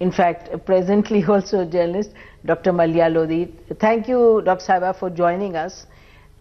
in fact presently also a journalist, Dr. Malia Lodhi. Thank you Dr. Saiba for joining us.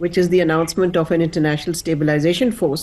which is the announcement of an international stabilization force,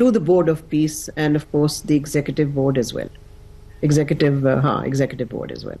to the board of peace and of course the executive board as well, executive board as well.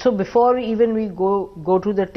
so before even we go to the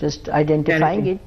just identifying it,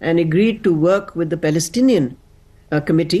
and agreed to work with the Palestinian committee,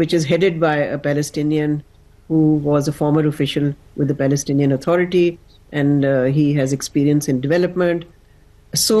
which is headed by a Palestinian who was a former official with the Palestinian Authority, and he has experience in development. So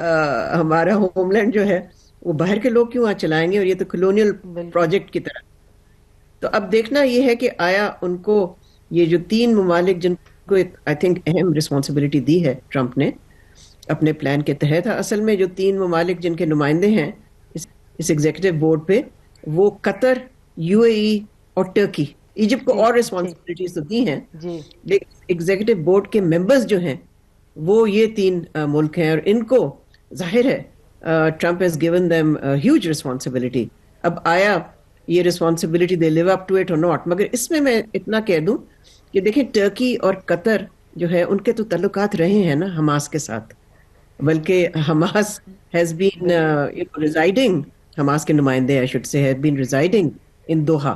ہمارا home land جو ہے وہ باہر کے لوگ کیوں چلائیں گے, اور یہ تو کلونیل پروجیکٹ کی طرح. تو اب دیکھنا یہ ہے کہ آیا ان کو یہ جو 3 ممالک جن کو آئی تھنک اہم رسپانسبلٹی دی ہے ٹرمپ نے اپنے پلان کے تحت, اصل میں جو 3 ممالک جن کے نمائندے ہیں اس ایگزیکٹو بورڈ پہ, وہ قطر, یو اے ای اور ٹرکی. ایجپٹ کو اور رسپانسبلٹیز تو دی ہیں, لیکن ایگزیکٹو بورڈ کے ممبرز جو ہیں وہ یہ 3 ملک ہیں, اور ان کو ظاہر ہے Trump has given them huge responsibility. اب آیا یہ responsibility they live up to it اور ناٹ, مگر اس میں اتنا کہہ دوں کہ دیکھیں ٹرکی اور قطر جو ہے ان کے تو تعلقات رہے ہیں نا حماس کے ساتھ, بلکہ Hamas has been residing, Hamas کے نمائندے I should say have been residing in Doha.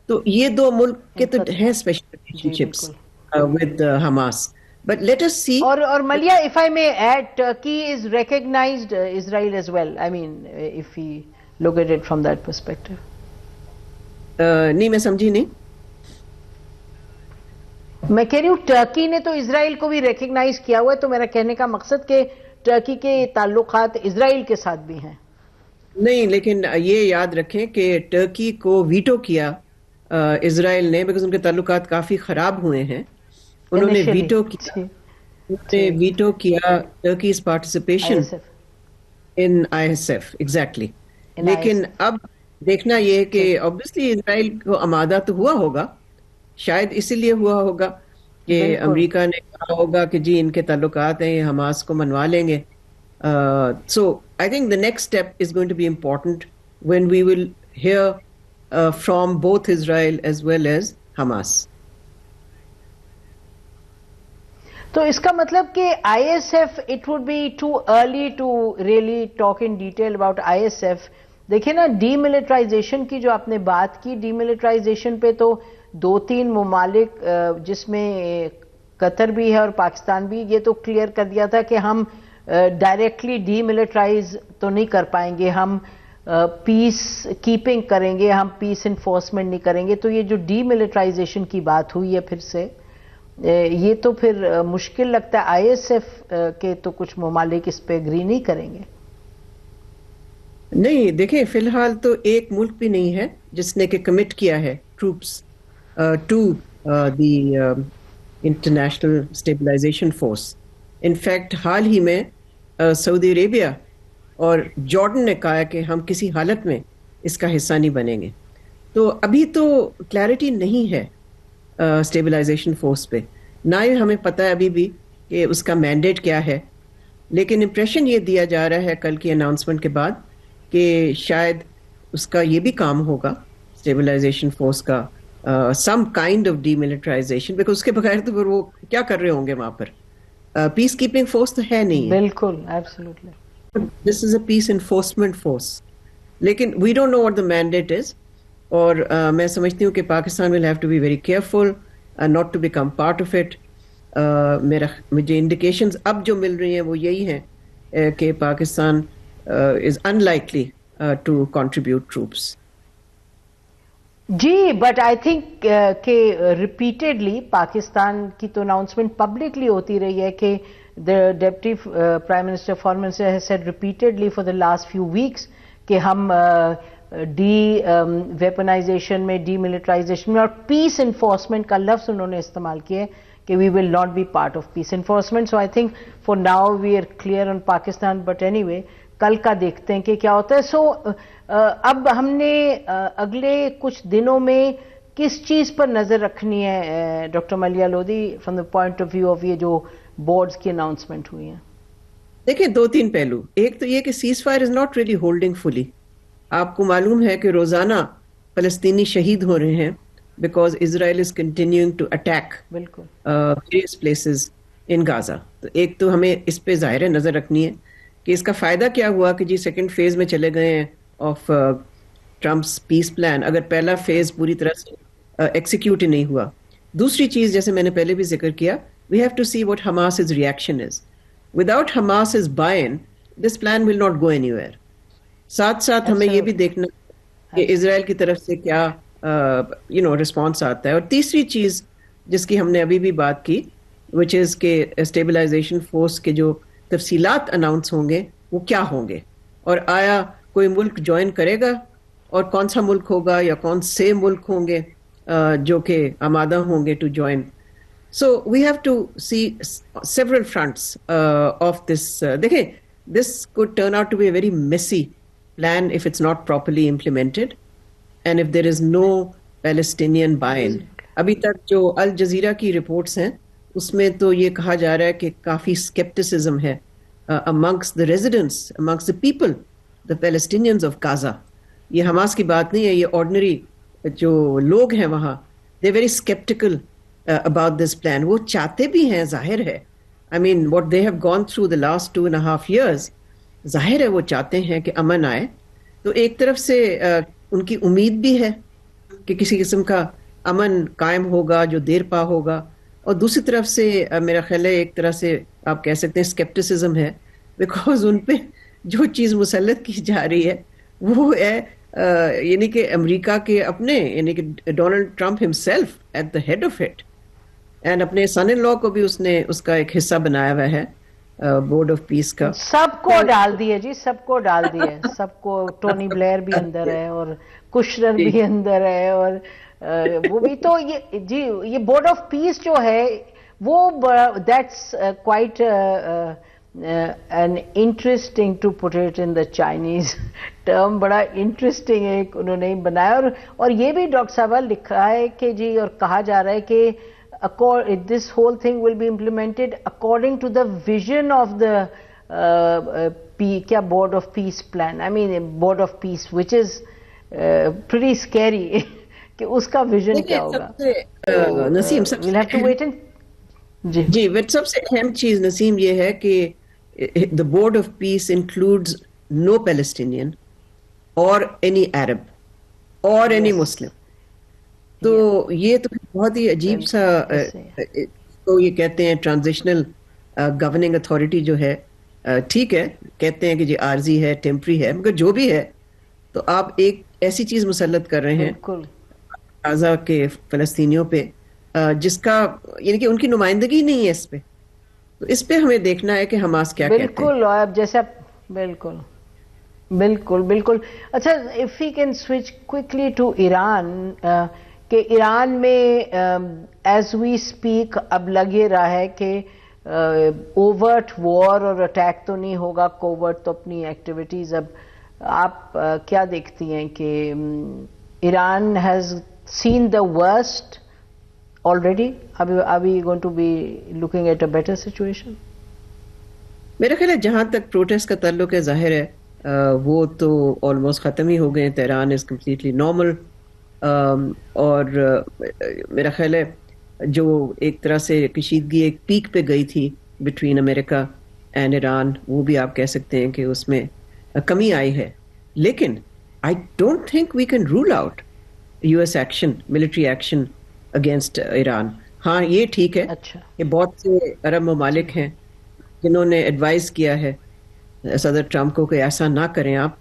تو یہ 2 ملک کے تو ہیں special relation ships with Hamas. But let us see. اور Malia, if I may add, Turkey is recognized Israel as well. I mean, if we look at it from that perspective. نہیں میں سمجھی نہیں. میں کہہ رہی ہوں ٹرکی نے تو اسرائیل کو بھی ریکگنائز کیا ہوا ہے, تو میرا کہنے کا مقصد کہ ٹرکی کے تعلقات اسرائیل کے ساتھ بھی ہیں. نہیں, لیکن یہ یاد رکھیں کہ ٹرکی کو ویٹو کیا اسرائیل نے, بیکاز ان کے تعلقات کافی خراب ہوئے ہیں. انہوں نے ویٹو کیا Turkey's participation in I S F. Exactly. لیکن اب دیکھنا یہ کہ obviously اسرائیل کو آمادہ تو ہوا ہوگا, شاید اسی لیے ہوا ہوگا کہ امریکہ نے کہا ہوگا کہ جی ان کے تعلقات ہیں, یہ حماس کو منوا لیں گے. So I think the next step is going to be important when we will hear from both Israel as well as Hamas. تو اس کا مطلب کہ I S F, it would be too early to really talk in detail about I S F. دیکھیں نا, D militarisation کی جو آپ نے بات کی, ڈی ملٹرائزیشن پہ تو 2-3 ممالک جس میں قطر بھی ہے اور پاکستان بھی, یہ تو کلیئر کر دیا تھا کہ ہم ڈائریکٹلی ڈی ملٹرائز تو نہیں کر پائیں گے, ہم پیس کیپنگ کریں گے, ہم پیس انفورسمنٹ نہیں کریں گے. تو یہ جو ڈی ملٹرائزیشن کی بات ہوئی ہے پھر سے, یہ تو پھر مشکل لگتا ہے. آئی ایس ایف کے تو کچھ ممالک اس پہ اگری نہیں کریں گے. نہیں دیکھیں, فی الحال تو ایک ملک بھی نہیں ہے جس نے کہ کمٹ کیا ہے troops to the International Stabilization Force. In fact حال ہی میں سعودی عربیہ اور جارڈن نے کہا کہ ہم کسی حالت میں اس کا حصہ نہیں بنیں گے. تو ابھی تو کلیئرٹی نہیں ہے اسٹیبلائزیشن فورس پہ, نہ ہی ہمیں پتہ ہے ابھی بھی کہ اس کا مینڈیٹ کیا ہے. لیکن امپریشن یہ دیا جا رہا ہے کل کی اناؤنسمنٹ کے بعد کہ شاید اس کا یہ بھی کام ہوگا اسٹیبلائزیشن فورس کا, some kind of demilitarization, because اس کے بغیر تو پھر وہ کیا کر رہے ہوں گے وہاں پر. پیس کیپنگ فورس تو ہے نہیں, بالکل absolutely, this is a peace enforcement force. لیکن we don't know what the mandate is, اور میں سمجھتی ہوں کہ Pakistan will have to be very careful not to become part of it. مجھے انڈیکیشنز اب جو مل رہی ہیں وہ یہی ہیں کہ Pakistan is unlikely to contribute troops. جی, بٹ آئی تھنک کہ ریپیٹڈلی پاکستان کی تو اناؤنسمنٹ پبلکلی ہوتی رہی ہے کہ the Deputy Prime Minister Foreign Minister has said repeatedly for the last few weeks کہ ہم ڈی ویپنائزیشن میں, ڈی ملٹرائزیشن میں اور پیس انفورسمنٹ کا لفظ انہوں نے استعمال کیا کہ we will not be part of peace enforcement. So I think for now we are clear on Pakistan, but anyway کل کا دیکھتے ہیں کہ کیا ہوتا ہے. سو اب ہم نے اگلے کچھ دنوں میں کس چیز پر نظر رکھنی ہے doctor Maleeha Lodhi from the point of view of یہ جو بورڈز کی اناؤنسمنٹ ہوئی ہیں؟ دیکھیں 2-3 پہلو. ایک تو یہ کہ ceasefire is not really holding fully. آپ کو معلوم ہے کہ روزانہ فلسطینی شہید ہو رہے ہیں because Israel is continuing to attack various places in Gaza. تو ایک تو ہمیں اس پہ ظاہر نظر رکھنی ہے کہ اس کا فائدہ کیا ہوا کہ جی سیکنڈ فیز میں چلے گئے ہیں آف ٹرمپس پیس پلان, اگر پہلا فیز پوری طرح سے ایکسیکیوٹ ہی نہیں ہوا. دوسری چیز جیسے میں نے پہلے بھی ذکر کیا, we have to see what Hamas's reaction is. Without Hamas's buy-in, this plan will not go anywhere. ساتھ ساتھ ہمیں یہ بھی دیکھنا کہ اسرائیل کی طرف سے کیا رسپانس آتا ہے. اور تیسری چیز جس کی ہم نے ابھی بھی بات کی which is کہ اسٹیبلائزیشن فورس کے جو تفصیلات اناؤنس ہوں گے وہ کیا ہوں گے, اور آیا کوئی ملک جوائن کرے گا, اور کون سا ملک ہوگا یا کون سے ملک ہوں گے جو کہ آمادہ ہوں گے to join. So we have to see several fronts of this. دیکھیں, this could turn out to be a very messy plan if it's not properly implemented and if there is no Palestinian buy-in. ابھی تک جو Al Jazeera کی reports ہیں اس میں تو یہ کہا جا رہا ہے کہ کافی skepticism ہے amongst the residents, amongst the people, the Palestinians of Gaza. یہ حماس کی بات نہیں ہے, یہ ordinary جو لوگ ہیں وہاں, they're very skeptical about this plan. وہ چاہتے بھی ہیں, ظاہر ہے. I mean what they have gone through the last 2.5 years, ظاہر ہے وہ چاہتے ہیں کہ امن آئے. تو ایک طرف سے ان کی امید بھی ہے کہ کسی قسم کا امن قائم ہوگا جو دیر پا ہوگا, اور دوسری طرف سے میرا خیال ہے ایک طرح سے آپ کہہ سکتے ہیں اسکیپٹسزم ہے, بیکاز ان پہ جو چیز مسلط کی جا رہی ہے وہ ہے یعنی کہ امریکہ کے اپنے, یعنی کہ Donald Trump himself at the head of it, and اپنے سن ان لا کو بھی اس نے اس کا ایک حصہ بنایا ہوا ہے بورڈ آف پیس کا. سب کو ڈال دیے جی, سب کو ڈال دیے, سب کو. ٹونی بلیئر بھی اندر ہے اور کشنر بھی اندر ہے, اور وہ بھی تو یہ جی یہ بورڈ آف پیس جو ہے وہ that's quite and interesting to put it in the Chinese term, بڑا انٹرسٹنگ ایک انہوں نے بنایا. اور یہ بھی ڈاکٹر صاحبہ لکھا ہے کہ جی, اور کہا جا رہا ہے کہ this whole thing will be implemented according to the vision of the کیا board of peace plan, I mean board of peace, which is pretty scary کہ اس کا vision کیا ہوگا. نسیم we'll have to wait and جی سب سے اہم چیز نسیم یہ ہے کہ the board of peace includes no Palestinian or any Arab or any Muslim. تو یہ تو بہت ہی عجیب سا, تو یہ کہتے ہیں ٹرانزیشنل گورننگ اتھارٹی جو ہے, ٹھیک ہے کہتے ہیں کہ جی عارضی ہے, ٹیمپری ہے, مگر جو بھی ہے تو آپ ایک ایسی چیز مسلط کر رہے ہیں غزہ کے فلسطینیوں پہ جس کا یعنی کہ ان کی نمائندگی نہیں ہے اس پہ. تو اس پہ ہمیں دیکھنا ہے کہ حماس کیا کہتے ہیں. بالکل, اب جیسا بالکل بالکل بالکل. اچھا, if we can switch quickly to Iran, کہ ایران میں ایز وی اسپیک اب لگ یہ رہا ہے کہ اوورٹ وار اور اٹیک تو نہیں ہوگا, کوورٹ تو اپنی ایکٹیویٹیز. اب آپ کیا دیکھتی ہیں کہ Iran has seen the worst already? Are we going to be looking at a better situation? میرا خیال ہے جہاں تک پروٹیسٹ کا تعلق ہے, ظاہر ہے وہ تو آلموسٹ ختم ہی ہو گئے. تہران از کمپلیٹلی نارمل, اور میرا خیال ہے جو ایک طرح سے کشیدگی ایک پیک پہ گئی تھی بٹوین امریکہ اینڈ ایران, وہ بھی آپ کہہ سکتے ہیں کہ اس میں کمی آئی ہے. لیکن I don't think we can rule out US action, military action against Iran. ہاں یہ ٹھیک ہے کہ بہت سے عرب ممالک ہیں جنہوں نے ایڈوائز کیا ہے صدر ٹرمپ کو کہ ایسا نہ کریں آپ,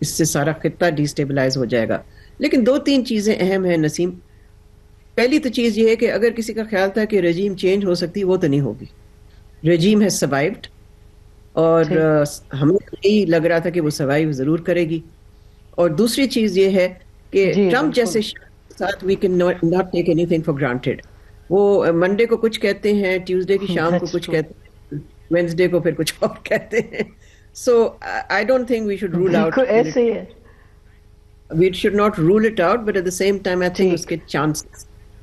اس سے سارا خطہ ڈیسٹیبلائز ہو جائے گا. لیکن 2-3 چیزیں اہم ہیں نسیم. پہلی تو چیز یہ ہے کہ اگر کسی کا خیال تھا کہ رجیم چینج ہو سکتی, وہ تو نہیں ہوگی. رجیم ہیز سروائیوڈ, اور ہمیں یہی لگ رہا تھا کہ وہ سروائیو ضرور کرے گی. اور دوسری چیز یہ ہے کہ ٹرمپ جیسے ساتھ we can not take anything for granted. وہ منڈے کو کچھ کہتے ہیں, ٹیوزڈے کی شام کو کچھ کہتے ہیں, وینسڈے کو پھر کچھ اور کہتے ہیں. So I don't think we should rule out, we should not rule it out, but at the same time I think اس کے چانس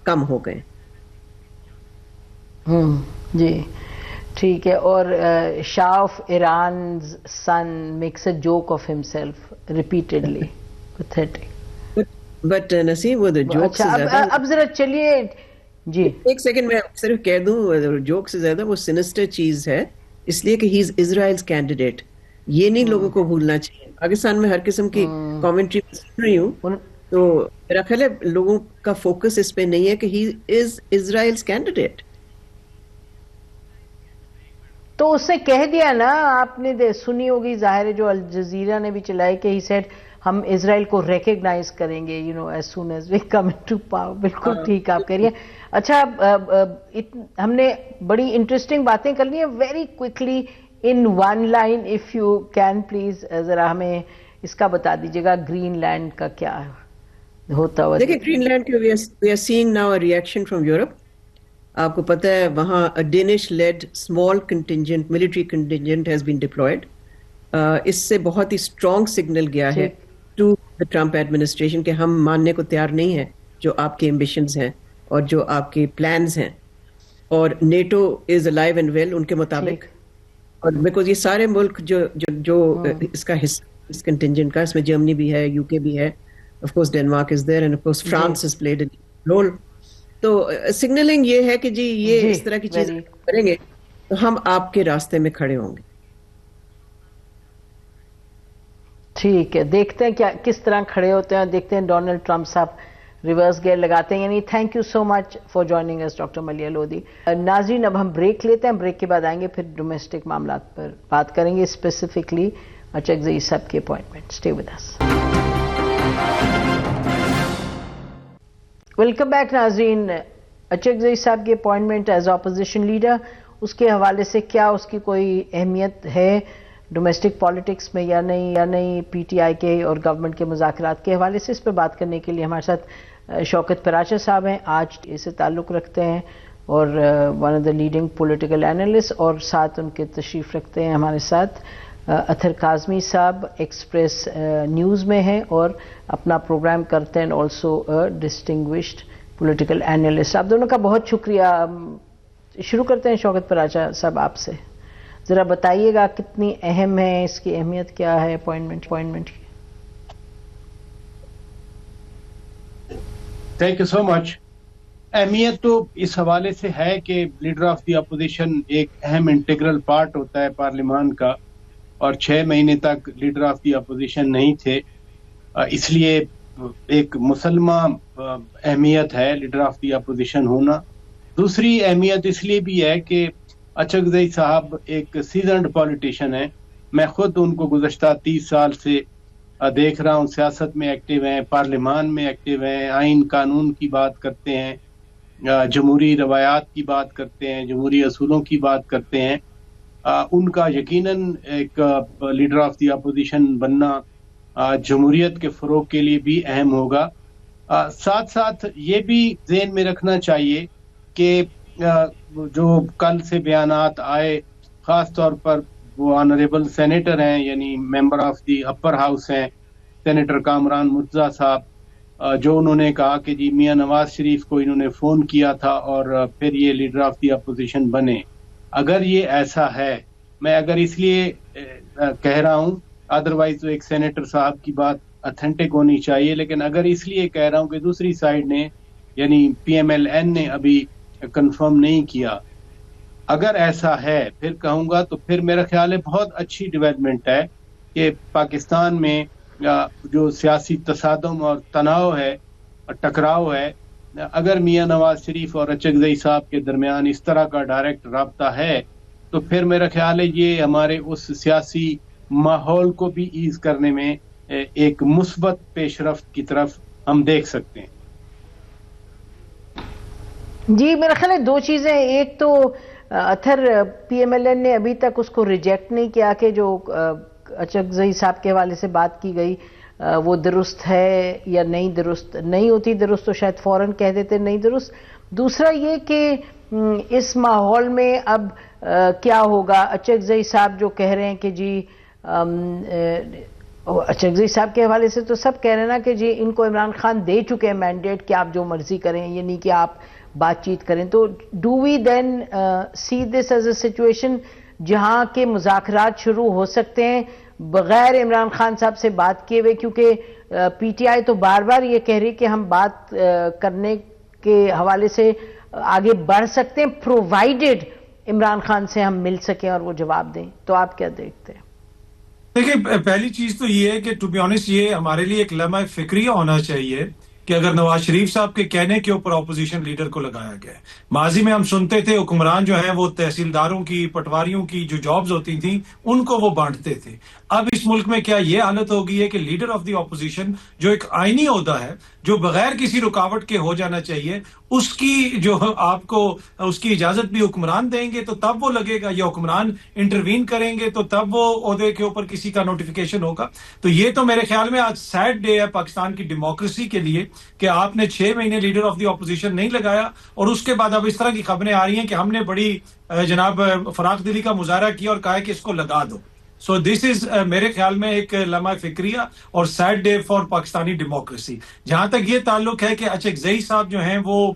کم ہو گئے. جی ٹھیک ہے. اور Shah of Iran's son makes a joke of himself repeatedly. Pathetic. But Naseem وہ جوک سے زیادہ, اب ذرا چلیے جی ایک سیکنڈ میں صرف کہہ دوں, جوک سے زیادہ وہ سینسٹر چیز ہے, اس لیے کہ ہی از اسرائیلز کینڈیڈیٹ. یہ نہیں لوگوں کو بھولنا چاہیے. پاکستان میں ہر قسم کی کامنٹری سن رہی ہوں, تو میرا خیال ہے لوگوں کا فوکس اس پہ نہیں ہے کہ ہی از اسرائیلز کینڈیڈیٹ. تو اس سے کہہ دیا نا, آپ نے سنی ہوگی ظاہر ہے, جو الجزیرہ نے بھی چلائی, کہ ہی سیڈ ہم اسرائیل کو ریکگنائز کریں گے as soon as we come into power. بالکل ٹھیک آپ کہہ رہی ہیں. اچھا, ہم نے بڑی انٹرسٹنگ باتیں کر لی ہیں. Very quickly in one line if you can please ذرا ہمیں اس کا بتا دیجیے گا گرین لینڈ کا کیا ہوتا ہوا. دیکھیں گرین لینڈ کے we are seeing now a reaction from Europe. آپ کو پتہ ہے وہاں Danish led small contingent military contingent has been deployed. اس سے بہت ہی اسٹرانگ سگنل گیا ہے ٹو دا ٹرمپ ایڈمنسٹریشن کہ ہم ماننے کو تیار نہیں ہیں جو آپ کے ایمبیشنز ہیں اور جو آپ کے پلانز ہیں. اور NATO is alive and well ان کے مطابق, اور بیکاز یہ سارے ملک جو اس کا حصہ اس کنٹینجنٹ کا, اس میں جرمنی بھی ہے, یو کے بھی ہے, of course Denmark is there, and of course France has played a role. تو سگنلنگ یہ ہے کہ جی یہ اس طرح کی چیزیں کریں گے تو ہم آپ کے راستے میں کھڑے ہوں گے. ٹھیک ہے, دیکھتے ہیں کیا کس طرح کھڑے ہوتے ہیں, دیکھتے ہیں ڈونلڈ ٹرمپ صاحب ریورس گیئر لگاتے ہیں. یعنی thank you so much for joining us doctor Maleeha Lodhi. ناظرین اب ہم بریک لیتے ہیں, بریک کے بعد آئیں گے پھر ڈومیسٹک معاملات پر بات کریں گے, اسپیسیفکلی اچکزئی صاحب کی appointment. Stay with us. Welcome back ناظرین. اچکزئی صاحب کی اپوائنٹمنٹ ایز اپوزیشن لیڈر, اس کے حوالے سے کیا اس کی کوئی اہمیت ہے ڈومیسٹک پالیٹکس میں یا نہیں پی ٹی آئی کے اور گورنمنٹ کے مذاکرات کے حوالے سے, اس پہ بات کرنے کے لیے ہمارے ساتھ شوکت پراچا صاحب ہیں, آج اس سے تعلق رکھتے ہیں اور one of the leading political analyst, اور ساتھ ان کے تشریف رکھتے ہیں ہمارے ساتھ اطہر کاظمی صاحب, ایکسپریس نیوز میں ہیں اور اپنا پروگرام کرتے ہیں, آلسو ڈسٹنگوشڈ پولیٹیکل اینالسٹ. آپ دونوں کا بہت شکریہ. شروع کرتے ہیں شوکت پراچا صاحب آپ سے, ذرا بتائیے گا کتنی اہم ہے, اس کی اہمیت کیا ہے اپوائنٹمنٹ کی. تھینک یو سو مچ. اہمیت تو اس حوالے سے ہے کہ لیڈر آف دی اپوزیشن ایک اہم انٹیگرل پارٹ ہوتا ہے پارلیمان کا, اور 6 مہینے تک لیڈر آف دی اپوزیشن نہیں تھے, اس لیے ایک مسلمہ اہمیت ہے لیڈر آف دی اپوزیشن ہونا. دوسری اہمیت اس لیے بھی ہے کہ اچکزئی صاحب ایک سیزنڈ پولیٹیشین ہیں. میں خود ان کو گزشتہ 30 سال سے دیکھ رہا ہوں, سیاست میں ایکٹیو ہیں, پارلیمان میں ایکٹیو ہیں, آئین قانون کی بات کرتے ہیں, جمہوری روایات کی بات کرتے ہیں, جمہوری اصولوں کی بات کرتے ہیں. ان کا یقیناً ایک لیڈر آف دی اپوزیشن بننا جمہوریت کے فروغ کے لیے بھی اہم ہوگا. ساتھ ساتھ یہ بھی ذہن میں رکھنا چاہیے کہ جو کل سے بیانات آئے, خاص طور پر وہ آنریبل سینیٹر ہیں, یعنی member of the upper house ہیں, سینیٹر کامران مرتضیٰ صاحب, جو انہوں نے کہا کہ جی میاں نواز شریف کو انہوں نے فون کیا تھا اور پھر یہ لیڈر آف دی اپوزیشن بنے. اگر یہ ایسا ہے, میں اگر اس لیے کہہ رہا ہوں, ادروائز تو ایک سینیٹر صاحب کی بات اتھینٹک ہونی چاہیے, لیکن اگر اس لیے کہہ رہا ہوں کہ دوسری سائڈ نے یعنی پی ایم ایل این نے ابھی کنفرم نہیں کیا, اگر ایسا ہے پھر کہوں گا تو پھر میرا خیال ہے بہت اچھی ڈیولپمنٹ ہے کہ پاکستان میں جو سیاسی تصادم اور تناؤ ہے, ٹکراؤ ہے, اگر میاں نواز شریف اور اچکزئی صاحب کے درمیان اس طرح کا ڈائریکٹ رابطہ ہے تو پھر میرا خیال ہے یہ ہمارے اس سیاسی ماحول کو بھی ایز کرنے میں ایک مثبت پیش رفت کی طرف ہم دیکھ سکتے ہیں. جی میرا خیال ہے دو چیزیں, ایک تو اطہر پی ایم ایل این نے ابھی تک اس کو ریجیکٹ نہیں کیا کہ جو اچکزئی صاحب کے حوالے سے بات کی گئی وہ درست ہے یا نہیں درست. نہیں ہوتی درست تو شاید فوراً کہہ دیتے نہیں درست. دوسرا یہ کہ اس ماحول میں اب کیا ہوگا, اچکزئی صاحب جو کہہ رہے ہیں کہ جی اچکزئی صاحب کے حوالے سے تو سب کہہ رہے ہیں نا کہ جی ان کو عمران خان دے چکے ہیں مینڈیٹ کہ آپ جو مرضی کریں, یہ نہیں کہ آپ بات چیت کریں. تو do we then see this as a situation جہاں کے مذاکرات شروع ہو سکتے ہیں بغیر عمران خان صاحب سے بات کیے ہوئے, کیونکہ پی ٹی آئی تو بار بار یہ کہہ رہی کہ ہم بات کرنے کے حوالے سے آگے بڑھ سکتے ہیں پرووائڈڈ عمران خان سے ہم مل سکیں اور وہ جواب دیں. تو آپ کیا دیکھتے ہیں؟ دیکھیں پہلی چیز تو یہ ہے کہ ٹو بی آنیسٹ یہ ہمارے لیے ایک لمحہ فکریہ ہونا چاہیے کہ اگر نواز شریف صاحب کے کہنے کے اوپر اپوزیشن لیڈر کو لگایا گیا ہے. ماضی میں ہم سنتے تھے حکمران جو ہیں وہ تحصیلداروں کی پٹواریوں کی جو جابز ہوتی تھیں ان کو وہ بانٹتے تھے. اب اس ملک میں کیا یہ حالت ہو گئی ہے کہ لیڈر آف دی اپوزیشن جو ایک آئینی عہدہ ہے جو بغیر کسی رکاوٹ کے ہو جانا چاہیے اس کی جو آپ کو اس کی اجازت بھی حکمران دیں گے تو تب وہ لگے گا, یا حکمران انٹروین کریں گے تو تب وہ عہدے کے اوپر کسی کا نوٹیفیکیشن ہوگا. تو یہ تو میرے خیال میں آج سیڈ ڈے ہے پاکستان کی ڈیموکریسی کے لیے کہ آپ نے 6 مہینے لیڈر آف دی اپوزیشن نہیں لگایا اور اس کے بعد اب اس طرح کی خبریں آ رہی ہیں کہ ہم نے بڑی جناب فراخ دلی کا مظاہرہ کیا اور کہا ہے کہ اس کو لگا دو. سو دس از میرے خیال میں ایک لمحہ فکریہ اور sad day for Pakistani democracy. جہاں تک یہ تعلق ہے کہ اچکزئی صاحب جو ہیں وہ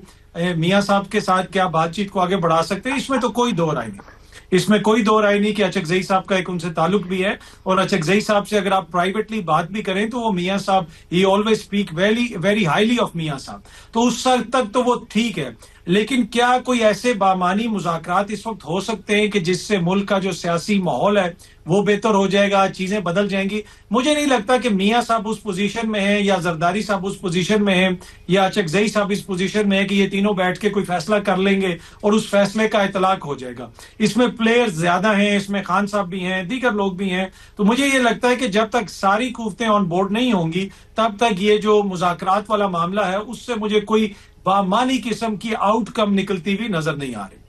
میاں صاحب کے ساتھ کیا بات چیت کو آگے بڑھا سکتے ہیں, اس میں تو کوئی دو رائے نہیں. اس میں کوئی دو رائے نہیں کہ اچکزئی صاحب کا ایک ان سے تعلق بھی ہے, اور اچکزئی صاحب سے اگر آپ پرائیویٹلی بات بھی کریں تو وہ میاں صاحب he always speak very highly of میاں صاحب, تو اس حد تک تو وہ ٹھیک ہے. لیکن کیا کوئی ایسے بامانی مذاکرات اس وقت ہو سکتے ہیں کہ جس سے ملک کا جو سیاسی ماحول ہے وہ بہتر ہو جائے گا, چیزیں بدل جائیں گی؟ مجھے نہیں لگتا کہ میاں صاحب اس پوزیشن میں ہیں یا زرداری صاحب اس پوزیشن میں ہیں یا اچکزئی صاحب اس پوزیشن میں ہے کہ یہ تینوں بیٹھ کے کوئی فیصلہ کر لیں گے اور اس فیصلے کا اطلاق ہو جائے گا. اس میں پلیئرز زیادہ ہیں, اس میں خان صاحب بھی ہیں, دیگر لوگ بھی ہیں. تو مجھے یہ لگتا ہے کہ جب تک ساری قوتیں آن بورڈ نہیں ہوں گی تب تک یہ جو مذاکرات والا معاملہ ہے اس سے مجھے کوئی بامانی قسم کی آؤٹ کم نکلتی ہوئی نظر نہیں آ رہی.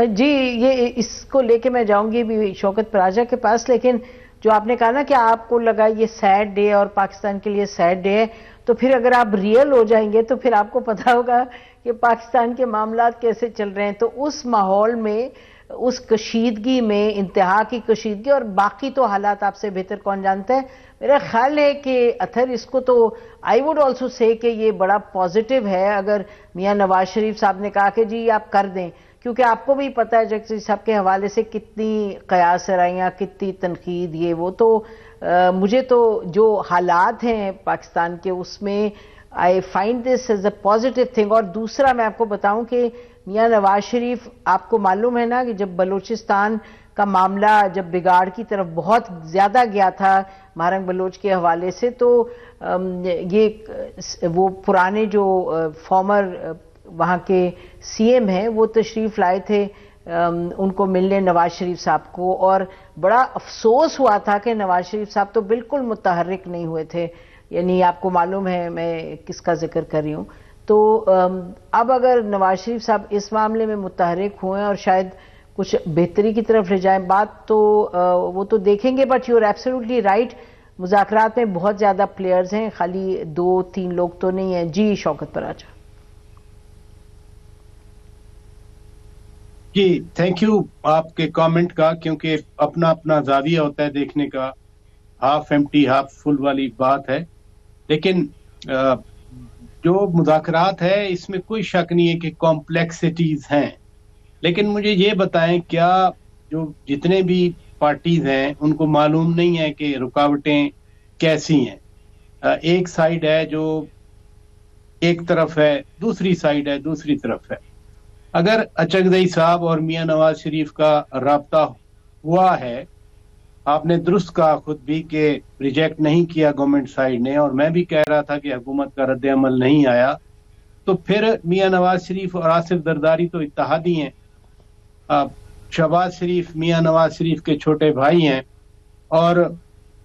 جی یہ اس کو لے کے میں جاؤں گی بھی شوکت پراجا کے پاس, لیکن جو آپ نے کہا نا کہ آپ کو لگا یہ سیڈ ڈے اور پاکستان کے لیے سیڈ ڈے ہے, تو پھر اگر آپ ریئل ہو جائیں گے تو پھر آپ کو پتا ہوگا کہ پاکستان کے معاملات کیسے چل رہے ہیں. تو اس ماحول میں, اس کشیدگی میں, انتہا کی کشیدگی, اور باقی تو حالات آپ سے بہتر کون جانتا ہے. میرا خیال ہے کہ اتھر اس کو تو آئی ووڈ آلسو سے کہ یہ بڑا پازیٹیو ہے اگر میاں نواز شریف صاحب نے کہا کہ جی آپ کر دیں, کیونکہ آپ کو بھی پتا ہے اچکزئی صاحب کے حوالے سے کتنی قیاس سرائیاں, کتنی تنقید, یہ وہ. تو مجھے تو جو حالات ہیں پاکستان کے اس میں I find this as a positive thing. اور دوسرا میں آپ کو بتاؤں کہ میاں نواز شریف, آپ کو معلوم ہے نا کہ جب بلوچستان کا معاملہ جب بگاڑ کی طرف بہت زیادہ گیا تھا مہرنگ بلوچ کے حوالے سے, تو یہ وہ پرانے جو فارمر وہاں کے سی ایم ہیں وہ تشریف لائے تھے ان کو ملنے نواز شریف صاحب کو, اور بڑا افسوس ہوا تھا کہ نواز شریف صاحب تو بالکل متحرک نہیں ہوئے تھے. یعنی آپ کو معلوم ہے میں کس کا ذکر کر رہی ہوں. تو اب اگر نواز شریف صاحب اس معاملے میں متحرک ہوئے اور شاید کچھ بہتری کی طرف لے جائیں بات, تو وہ تو دیکھیں گے. But you are absolutely right, مذاکرات میں بہت زیادہ پلیئرز ہیں, خالی 2-3 لوگ تو نہیں ہیں. جی شوکت پراجا. جی تھینک یو آپ کے کامنٹ کا, کیونکہ اپنا اپنا زاویہ ہوتا ہے دیکھنے کا, ہاف ایمٹی ہاف فل والی بات ہے. لیکن جو مذاکرات ہے اس میں کوئی شک نہیں ہے کہ کمپلیکسٹیز ہیں. لیکن مجھے یہ بتائیں, کیا جو جتنے بھی پارٹیز ہیں ان کو معلوم نہیں ہے کہ رکاوٹیں کیسی ہیں؟ ایک سائیڈ ہے جو ایک طرف ہے, دوسری سائیڈ ہے دوسری طرف ہے. اگر اچکزئی صاحب اور میاں نواز شریف کا رابطہ ہوا ہے, آپ نے درست کہا خود بھی کہ ریجیکٹ نہیں کیا گورنمنٹ سائیڈ نے, اور میں بھی کہہ رہا تھا کہ حکومت کا رد عمل نہیں آیا, تو پھر میاں نواز شریف اور آصف زرداری تو اتحادی ہیں. شہباز شریف میاں نواز شریف کے چھوٹے بھائی ہیں, اور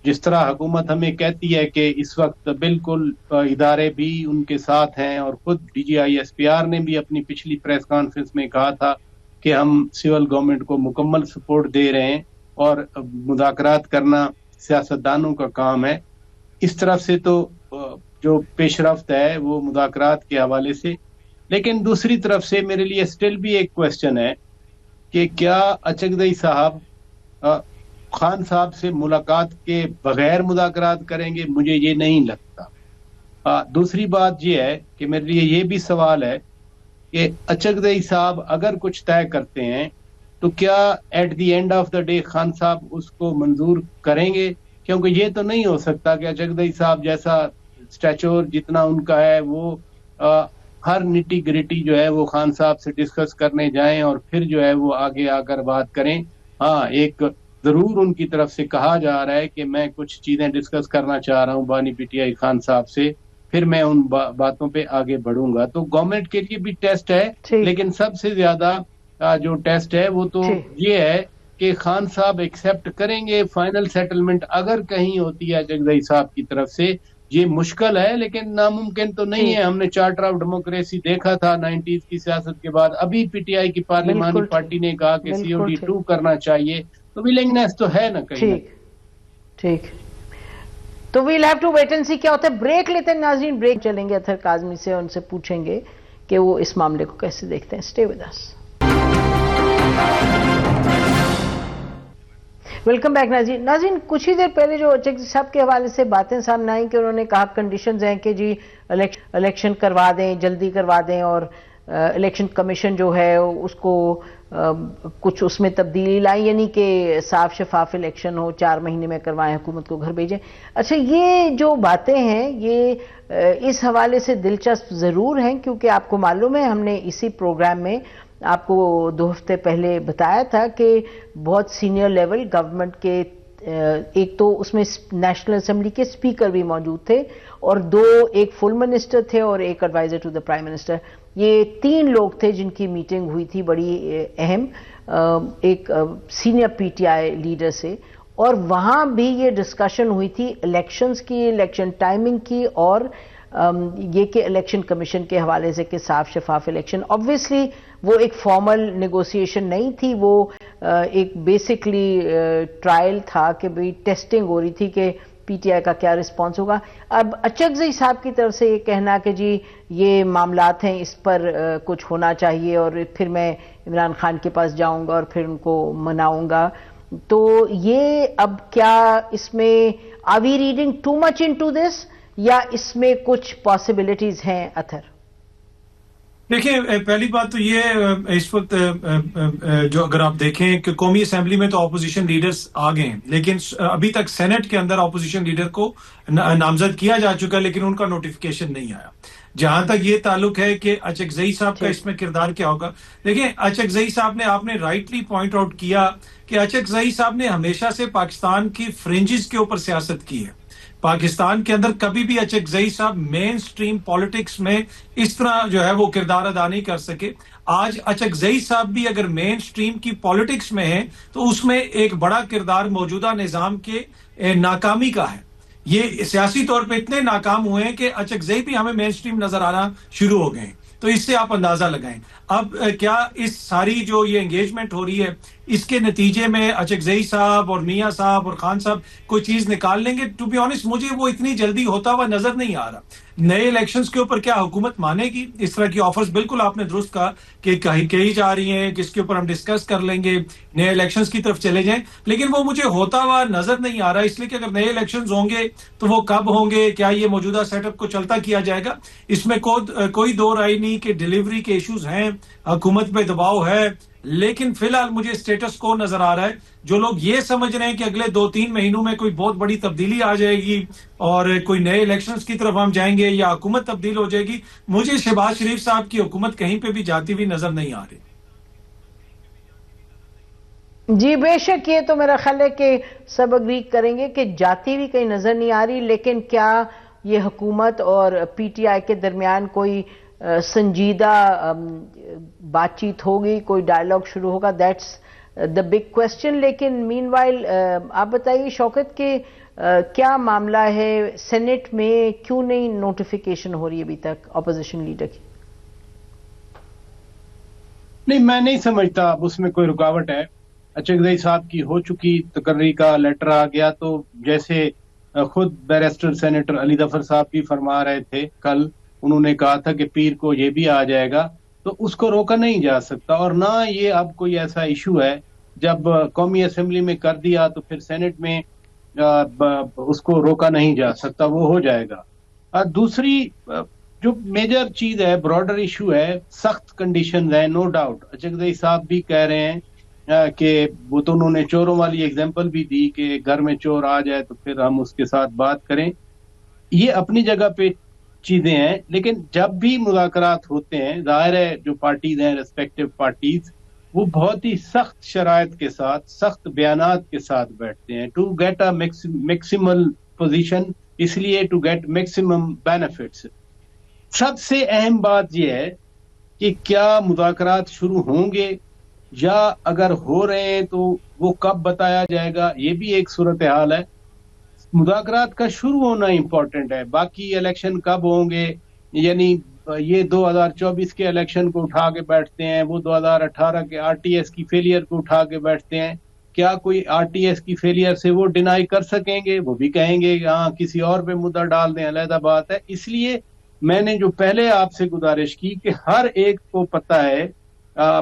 جس طرح حکومت ہمیں کہتی ہے کہ اس وقت بالکل ادارے بھی ان کے ساتھ ہیں, اور خود D G I S P R نے بھی اپنی پچھلی پریس کانفرنس میں کہا تھا کہ ہم سول گورنمنٹ کو مکمل سپورٹ دے رہے ہیں اور مذاکرات کرنا سیاستدانوں کا کام ہے. اس طرف سے تو جو پیش رفت ہے وہ مذاکرات کے حوالے سے. لیکن دوسری طرف سے میرے لیے اسٹل بھی ایک کوشچن ہے کہ کیا اچکزئی صاحب خان صاحب سے ملاقات کے بغیر مذاکرات کریں گے؟ مجھے یہ نہیں لگتا. دوسری بات یہ ہے کہ میرے لیے یہ بھی سوال ہے کہ اچکزئی صاحب اگر کچھ طے کرتے ہیں تو کیا at the end of the day Khan صاحب اس کو منظور کریں گے؟ کیونکہ یہ تو نہیں ہو سکتا کہ اچکزئی صاحب جیسا اسٹیچور جتنا ان کا ہے وہ ہر نٹی گریٹی جو ہے وہ خان صاحب سے ڈسکس کرنے جائیں اور پھر جو ہے وہ آگے آ کر بات کریں. ہاں ایک ضرور ان کی طرف سے کہا جا رہا ہے کہ میں کچھ چیزیں ڈسکس کرنا چاہ رہا ہوں بانی پی ٹی آئی خان صاحب سے، پھر میں ان باتوں پہ آگے بڑھوں گا. تو گورنمنٹ کے لیے بھی ٹیسٹ ہے، لیکن سب سے زیادہ جو ٹیسٹ ہے وہ تو یہ ہے کہ خان صاحب ایکسیپٹ کریں گے فائنل سیٹلمنٹ اگر کہیں ہوتی ہے اچکزئی صاحب کی طرف سے. یہ مشکل ہے لیکن ناممکن تو نہیں ہے. ہم نے چارٹر آف ڈیموکریسی دیکھا تھا 90s کی سیاست کے بعد. ابھی پی ٹی آئی کی پارلیمانی پارٹی نے کہا کہ COD2 کرنا چاہیے، تو ولنگنس تو ہے نا کہیں. ٹھیک، تو we'll have to wait and see کیا ہوتا ہے. بریک لیتے ہیں ناظرین، بریک چلیں گے اطہر کاظمی سے، ان سے پوچھیں گے کہ وہ اس معاملے کو کیسے دیکھتے ہیں. Stay with us. Welcome back ناظرین. کچھ ہی دیر پہلے جو اچکزئی صاحب کے حوالے سے باتیں سامنے آئیں کہ انہوں نے کہا کنڈیشنز ہیں کہ جی الیکشن کروا دیں، جلدی کروا دیں، اور الیکشن کمیشن جو ہے اس کو کچھ اس میں تبدیلی لائیں، یعنی کہ صاف شفاف الیکشن ہو، 4 مہینے میں کروائیں، حکومت کو گھر بھیجیں. اچھا، یہ جو باتیں ہیں یہ اس حوالے سے دلچسپ ضرور ہیں، کیونکہ آپ کو معلوم ہے ہم نے اسی پروگرام میں آپ کو 2 ہفتے پہلے بتایا تھا کہ بہت سینئر لیول گورنمنٹ کے ایک تو اس میں نیشنل اسمبلی کے اسپیکر بھی موجود تھے، اور 2 ایک فل منسٹر تھے اور ایک adviser to the prime minister. یہ 3 لوگ تھے جن کی میٹنگ ہوئی تھی بڑی اہم ایک senior P T I leader سے، اور وہاں بھی یہ ڈسکشن ہوئی تھی الیکشنز کی، الیکشن ٹائمنگ کی، اور یہ کہ الیکشن کمیشن کے حوالے سے کہ صاف شفاف الیکشن. آبویسلی وہ ایک فارمل نیگوسیشن نہیں تھی، وہ ایک بیسکلی ٹرائل تھا کہ بھئی ٹیسٹنگ ہو رہی تھی کہ پی ٹی آئی کا کیا رسپانس ہوگا. اب اچکزئی صاحب کی طرف سے یہ کہنا کہ جی یہ معاملات ہیں، اس پر کچھ ہونا چاہیے، اور پھر میں عمران خان کے پاس جاؤں گا اور پھر ان کو مناؤں گا، تو یہ اب کیا اس میں are we reading too much into this, یا اس میں کچھ پاسبلٹیز ہیں اطہر؟ دیکھیں، پہلی بات تو یہ اس وقت جو اگر آپ دیکھیں کہ قومی اسمبلی میں تو اپوزیشن لیڈرز آ گئے ہیں، لیکن ابھی تک سینٹ کے اندر اپوزیشن لیڈر کو نامزد کیا جا چکا، لیکن ان کا نوٹیفیکیشن نہیں آیا. جہاں تک یہ تعلق ہے کہ اچکزئی صاحب کا اس میں کردار کیا ہوگا، دیکھیں اچکزئی صاحب نے، آپ نے رائٹلی پوائنٹ آؤٹ کیا کہ اچکزئی صاحب نے ہمیشہ سے پاکستان کی فرنجز کے اوپر سیاست کی ہے. پاکستان کے اندر کبھی بھی اچکزئی صاحب مین سٹریم پالیٹکس میں اس طرح جو ہے وہ کردار ادا نہیں کر سکے. آج اچکزئی صاحب بھی اگر مین سٹریم کی پالیٹکس میں ہیں تو اس میں ایک بڑا کردار موجودہ نظام کے ناکامی کا ہے. یہ سیاسی طور پہ اتنے ناکام ہوئے ہیں کہ اچکزئی بھی ہمیں مین سٹریم نظر آنا شروع ہو گئے ہیں. تو اس سے آپ اندازہ لگائیں. اب کیا اس ساری جو یہ انگیجمنٹ ہو رہی ہے اس کے نتیجے میں اچکزئی صاحب اور میاں صاحب اور خان صاحب کوئی چیز نکال لیں گے؟ ٹو بی آنیسٹ مجھے وہ اتنی جلدی ہوتا ہوا نظر نہیں آ رہا. نئے الیکشنز کے اوپر کیا حکومت مانے گی؟ اس طرح کی آفرز بالکل آپ نے درست کہا کہ کہی جا رہی ہیں کہ اس کے اوپر ہم ڈسکس کر لیں گے، نئے الیکشنز کی طرف چلے جائیں، لیکن وہ مجھے ہوتا ہوا نظر نہیں آ رہا. اس لیے کہ اگر نئے الیکشنز ہوں گے تو وہ کب ہوں گے، کیا یہ موجودہ سیٹ اپ کو چلتا کیا جائے گا؟ اس میں کوئی دو رائے نہیں کہ ڈیلیوری کے ایشوز ہیں، حکومت پہ دباؤ ہے، لیکن فی الحال مجھے سٹیٹس کو نظر آ رہا ہے. جو لوگ یہ سمجھ رہے ہیں کہ اگلے 2-3 مہینوں میں کوئی بہت بڑی تبدیلی آ جائے گی اور کوئی نئے الیکشنز کی طرف ہم جائیں گے یا حکومت تبدیل ہو جائے گی، مجھے شہباز شریف صاحب کی حکومت کہیں پہ بھی جاتی ہوئی نظر نہیں آ رہی. جی بے شک، یہ تو میرا خیال ہے کہ سب اگری کریں گے کہ جاتی بھی کہیں نظر نہیں آ رہی. لیکن کیا یہ حکومت اور پی ٹی آئی کے درمیان کوئی سنجیدہ بات چیت ہوگی، کوئی ڈائلاگ شروع ہوگا؟ That's the big question. لیکن مین وائل آپ بتائیے شوکت کہ کیا معاملہ ہے سینٹ میں، کیوں نہیں نوٹیفیکیشن ہو رہی ابھی تک اپوزیشن لیڈر کی؟ نہیں، میں نہیں سمجھتا اب اس میں کوئی رکاوٹ ہے. اچکزئی صاحب کی ہو چکی تقرری کا لیٹر آ گیا، تو جیسے خود بیرسٹر سینیٹر علی ظفر صاحب بھی فرما رہے تھے کل، انہوں نے کہا تھا کہ پیر کو یہ بھی آ جائے گا، تو اس کو روکا نہیں جا سکتا. اور نہ یہ اب کوئی ایسا ایشو ہے، جب قومی اسمبلی میں کر دیا تو پھر سینٹ میں اس کو روکا نہیں جا سکتا، وہ ہو جائے گا. دوسری جو میجر چیز ہے، براڈر ایشو ہے، سخت کنڈیشنز ہیں، نو ڈاؤٹ. اچکزئی صاحب بھی کہہ رہے ہیں کہ وہ تو انہوں نے چوروں والی ایگزامپل بھی دی کہ گھر میں چور آ جائے تو پھر ہم اس کے ساتھ بات کریں. یہ اپنی جگہ پہ چیزیں ہیں، لیکن جب بھی مذاکرات ہوتے ہیں، ظاہر ہے جو پارٹیز ہیں، ریسپیکٹو پارٹیز، وہ بہت ہی سخت شرائط کے ساتھ، سخت بیانات کے ساتھ بیٹھتے ہیں to get a maximal position, اس لیے ٹو گیٹ میکسیمم بینیفٹس. سب سے اہم بات یہ ہے کہ کیا مذاکرات شروع ہوں گے، یا اگر ہو رہے ہیں تو وہ کب بتایا جائے گا، یہ بھی ایک صورتحال ہے. مذاکرات کا شروع ہونا امپورٹنٹ ہے، باقی الیکشن کب ہوں گے، یعنی یہ 2024 کے الیکشن کو اٹھا کے بیٹھتے ہیں، وہ 2018 کے آر ٹی ایس کی فیلئر کو اٹھا کے بیٹھتے ہیں. کیا کوئی آر ٹی ایس کی فیلئر سے وہ ڈینائی کر سکیں گے؟ وہ بھی کہیں گے ہاں کسی اور پہ مدعا ڈال دیں، علیحدہ بات ہے. اس لیے میں نے جو پہلے آپ سے گزارش کی کہ ہر ایک کو پتہ ہے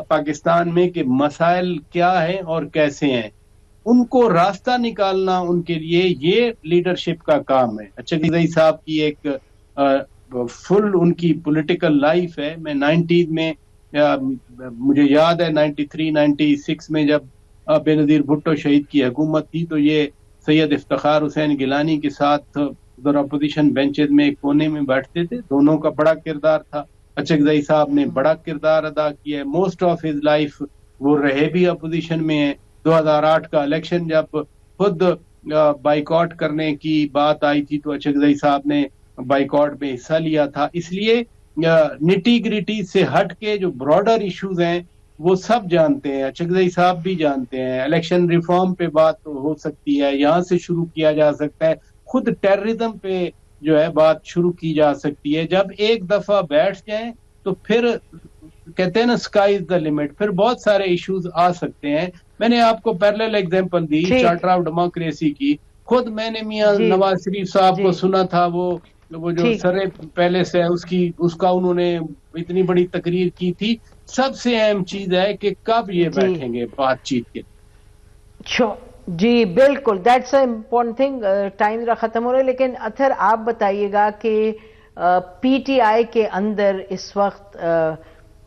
پاکستان میں کہ مسائل کیا ہیں اور کیسے ہیں، ان کو راستہ نکالنا ان کے لیے یہ لیڈرشپ کا کام ہے. اچھا صاحب کی ایک فل ان کی پولیٹیکل لائف ہے. میں 90 میں مجھے یاد ہے 93 96 میں جب بے نظیر بھٹو شہید کی حکومت تھی تو یہ سید افتخار حسین گیلانی کے ساتھ ادھر اپوزیشن بینچز میں ایک کونے میں بیٹھتے تھے. دونوں کا بڑا کردار تھا. اچکزئی صاحب نے بڑا کردار ادا کیا ہے. موسٹ آف ہز لائف وہ رہے بھی اپوزیشن میں ہیں. 2008 کا الیکشن جب خود بائیکاٹ کرنے کی بات آئی تھی تو اچکزئی صاحب نے بائیکاٹ میں حصہ لیا تھا. اس لیے نٹی گریٹی سے ہٹ کے جو براڈر ایشوز ہیں وہ سب جانتے ہیں، اچکزئی صاحب بھی جانتے ہیں. الیکشن ریفارم پہ بات ہو سکتی ہے، یہاں سے شروع کیا جا سکتا ہے. خود ٹیررزم پہ جو ہے بات شروع کی جا سکتی ہے. جب ایک دفعہ بیٹھ جائیں تو پھر کہتے ہیں نا اسکائی از دا لمٹ، پھر بہت سارے ایشوز آ سکتے ہیں. میں نے آپ کو parallel example the charter of democracy کی. خود میں نے میاں نواز شریف صاحب کو سنا تھا، وہ جو سر پیلس ہے اس کا انہوں نے اتنی بڑی تقریر کی تھی. سب سے اہم چیز ہے کہ کب یہ بیٹھیں گے بات چیت کے. جی بالکل، that's a important thing. Time ذرا ختم ہو رہا ہے، لیکن اطہر آپ بتائیے گا کہ پی ٹی آئی کے اندر اس وقت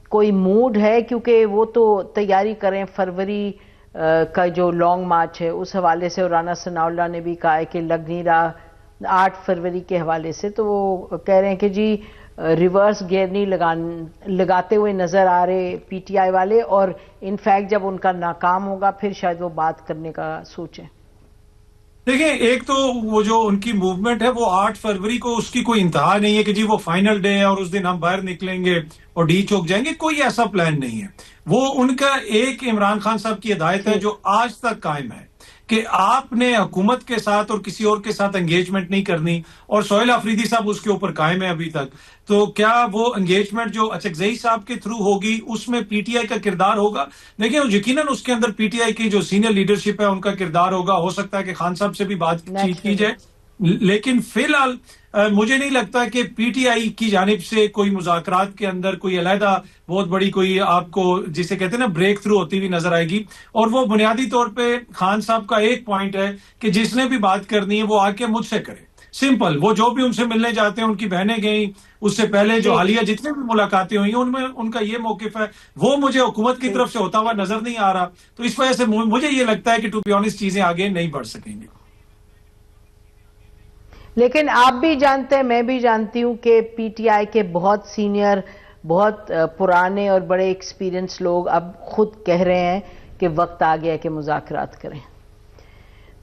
کوئی موڈ ہے، کیونکہ وہ تو تیاری کریں فروری کا جو لانگ مارچ ہے اس حوالے سے، اور رانا ثناء اللہ نے بھی کہا ہے کہ لگ نہیں رہا 8 فروری کے حوالے سے. تو وہ کہہ رہے ہیں کہ جی ریورس گیئر نہیں لگاتے ہوئے نظر آ رہے پی ٹی آئی والے، اور انفیکٹ جب ان کا ناکام ہوگا پھر شاید وہ بات کرنے کا سوچیں. دیکھیں، ایک تو وہ جو ان کی موومنٹ ہے وہ 8 فروری کو، اس کی کوئی انتہا نہیں ہے کہ جی وہ فائنل ڈے ہے اور اس دن ہم باہر نکلیں گے اور ڈی چوک جائیں گے. کوئی ایسا پلان نہیں ہے. وہ ان کا ایک عمران خان صاحب کی ہدایت ہے جو آج تک قائم ہے کہ آپ نے حکومت کے ساتھ اور کسی اور کے ساتھ انگیجمنٹ نہیں کرنی، اور سہیل آفریدی صاحب اس کے اوپر قائم ہے ابھی تک. تو کیا وہ انگیجمنٹ جو اچکزئی صاحب کے تھرو ہوگی اس میں پی ٹی آئی کا کردار ہوگا؟ دیکھیں یقیناً اس کے اندر پی ٹی آئی کی جو سینئر لیڈرشپ ہے ان کا کردار ہوگا. ہو سکتا ہے کہ خان صاحب سے بھی بات چیت کی جائے، لیکن فی الحال مجھے نہیں لگتا کہ پی ٹی آئی کی جانب سے کوئی مذاکرات کے اندر کوئی علیحدہ بہت بڑی کوئی آپ کو جسے کہتے ہیں نا بریک تھرو ہوتی ہوئی نظر آئے گی. اور وہ بنیادی طور پہ خان صاحب کا ایک پوائنٹ ہے کہ جس نے بھی بات کرنی ہے وہ آ کے مجھ سے کرے. سمپل. وہ جو بھی ان سے ملنے جاتے ہیں، ان کی بہنیں گئیں، اس سے پہلے جو حالیہ جتنے بھی ملاقاتیں ہوئی ہیں ان میں ان کا یہ موقف ہے. وہ مجھے حکومت کی طرف سے ہوتا ہوا نظر نہیں آ رہا. تو اس وجہ سے مجھے یہ لگتا ہے کہ ٹو بی آنیسٹ چیزیں آگے نہیں بڑھ سکیں گی. لیکن آپ بھی جانتے ہیں، میں بھی جانتی ہوں کہ پی ٹی آئی کے بہت سینئر، بہت پرانے اور بڑے ایکسپیرینس لوگ اب خود کہہ رہے ہیں کہ وقت آ گیا کہ مذاکرات کریں.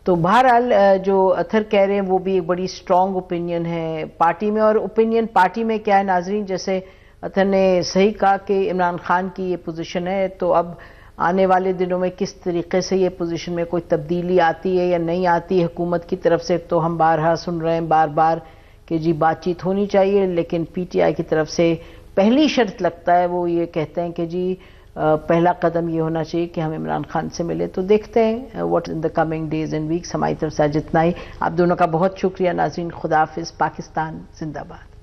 تو بہرحال جو اطہر کہہ رہے ہیں وہ بھی ایک بڑی سٹرونگ اوپینین ہے پارٹی میں. اور اوپینین پارٹی میں کیا ہے ناظرین، جیسے اطہر نے صحیح کہا کہ عمران خان کی یہ پوزیشن ہے، تو اب آنے والے دنوں میں کس طریقے سے یہ پوزیشن میں کوئی تبدیلی آتی ہے یا نہیں آتی حکومت کی طرف سے. تو ہم بارہا سن رہے ہیں بار بار کہ جی بات چیت ہونی چاہیے، لیکن پی ٹی آئی کی طرف سے پہلی شرط لگتا ہے وہ یہ کہتے ہیں کہ جی پہلا قدم یہ ہونا چاہیے کہ ہم عمران خان سے ملے. تو دیکھتے ہیں what in the coming days and weeks. ہماری طرف سے جتنا ہی. آپ دونوں کا بہت شکریہ ناظرین. خدا حافظ. پاکستان زندہ باد.